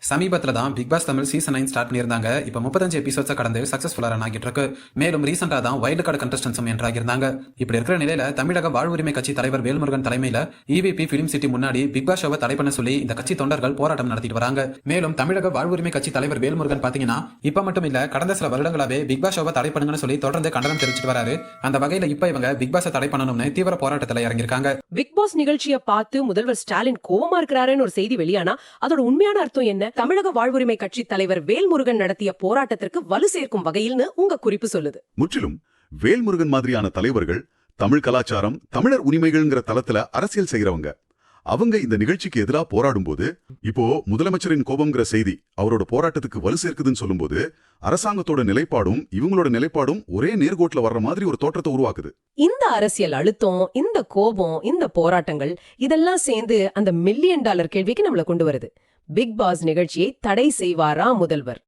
சமீபத்துல தான் Bigg Boss Tamil season 9 start பண்ணியிருந்தாங்க. இப்போ 35 எபிசோட்ஸை கடந்து சக்சஸ்ஃபுல்லா ரன் ஆகிட்டு இருக்கு. மேலும் ரீசெண்டா தான் வைல்டு கார்டு கண்டஸ்டன்ஸும் என்றாகிருந்தாங்க. இப்படி இருக்கிற நிலையில தமிழக வாழ்வுரிமை கட்சி தலைவர் வேல்முருகன் தலைமையில EVP பிலிம் சிட்டி முன்னாடி பிக் பாஸ் ஷோவை தடை பண்ண சொல்லி இந்த கட்சி தொண்டர்கள் போராட்டம் நடத்திட்டு வராங்க. மேலும் தமிழக வாழ்வுரிமை கட்சி தலைவர் வேல்முருகன் பாத்தீங்கன்னா இப்ப மட்டும் இல்ல கடந்த சில வருடங்களாவே பிக் பாஸ் ஷோவை தடை பண்ணுங்கன்னு சொல்லி தொடர்ந்து கண்டனம் தெரிவிச்சிட்டு வராரு. அந்த வகையில இப்ப இவங்க பிக் பாஸை தடை பண்ணணும்னு தீவிர போராட்டத்துல இறங்கியிருக்காங்க. பிக் பாஸ் நிகழ்ச்சியை பார்த்து முதல்வர் ஸ்டாலின் கோவமா இருக்கிறாருன்னு ஒரு செய்தி வெளியானா அதோட உண்மையான அர்த்தம் என்ன? தமிழக வாழ்வுரிமை கட்சி தலைவர் வேல்முருகன் நடத்திய போராட்டத்திற்கு வலு சேர்க்கும் வகையில்னு உங்க குறிப்பு சொல்லுது. முற்றிலும் வேல்முருகன் மாதிரியான தலைவர்கள் தமிழ் கலாச்சாரம், தமிழர் உரிமைகள்ங்கிற தளத்துல அரசியல் செய்யறவங்க. அவங்க இந்த நிகழ்ச்சிக்கு எதிரா போராடும் போது, இப்போ முதலமைச்சரின் கோபம்ங்கிற செய்தி அவரோட போராட்டத்துக்கு வலு சேர்க்குதுன்னு சொல்லும்போது, அரசாங்கத்தோட நிலைப்பாடும் இவங்களோட நிலைப்பாடும் ஒரே நேர்கோட்டுல வர்ற மாதிரி ஒரு தோற்றத்தை உருவாக்குது. இந்த அரசியல் அழுத்தம், இந்த கோபம், இந்த போராட்டங்கள் இதெல்லாம் சேர்ந்து அந்த $1 மில்லியன் கேள்விக்கு நம்மள கொண்டு வருது. பிக் பாஸ் நிகழ்ச்சியை தடை செய்வாரா முதல்வர்?